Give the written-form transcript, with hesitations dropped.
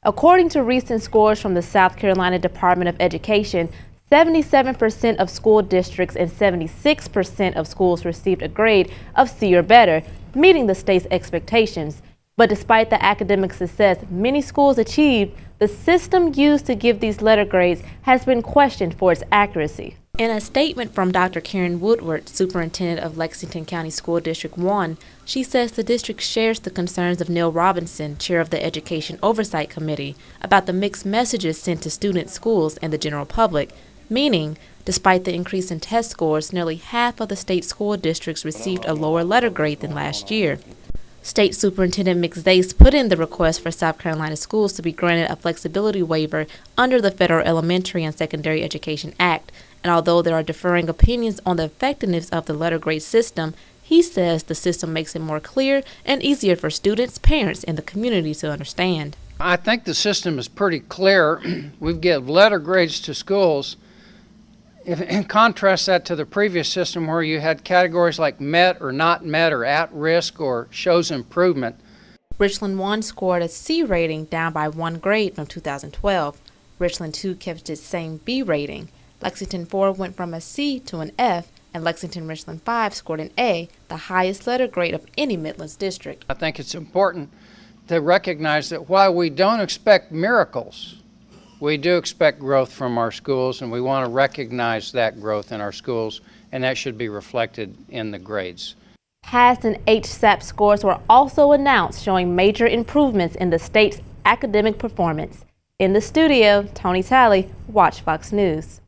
According to recent scores from the South Carolina Department of Education, 77% of school districts and 76% of schools received a grade of C or better, meeting the state's expectations. But despite the academic success many schools achieved, the system used to give these letter grades has been questioned for its accuracy. In a statement from Dr. Karen Woodward, superintendent of Lexington County School District 1, she says the district shares the concerns of Neil Robinson, chair of the Education Oversight Committee, about the mixed messages sent to students, schools, and the general public, meaning, despite the increase in test scores, nearly half of the state school districts received a lower letter grade than last year. State Superintendent McZace put in the request for South Carolina schools to be granted a flexibility waiver under the Federal Elementary and Secondary Education Act, and although there are differing opinions on the effectiveness of the letter grade system, he says the system makes it more clear and easier for students, parents, and the community to understand. I think the system is pretty clear. We give letter grades to schools. And contrast that to the previous system where you had categories like met or not met or at risk or shows improvement. Richland 1 scored a C rating, down by 1 grade from 2012. Richland 2 kept its same B rating. Lexington 4 went from a C to an F, and Lexington Richland 5 scored an A, the highest letter grade of any Midlands district. I think it's important to recognize that while we don't expect miracles, we do expect growth from our schools, and we want to recognize that growth in our schools, and that should be reflected in the grades. HAST and HSAP scores were also announced, showing major improvements in the state's academic performance. In the studio, Tony Talley, WACH Fox News.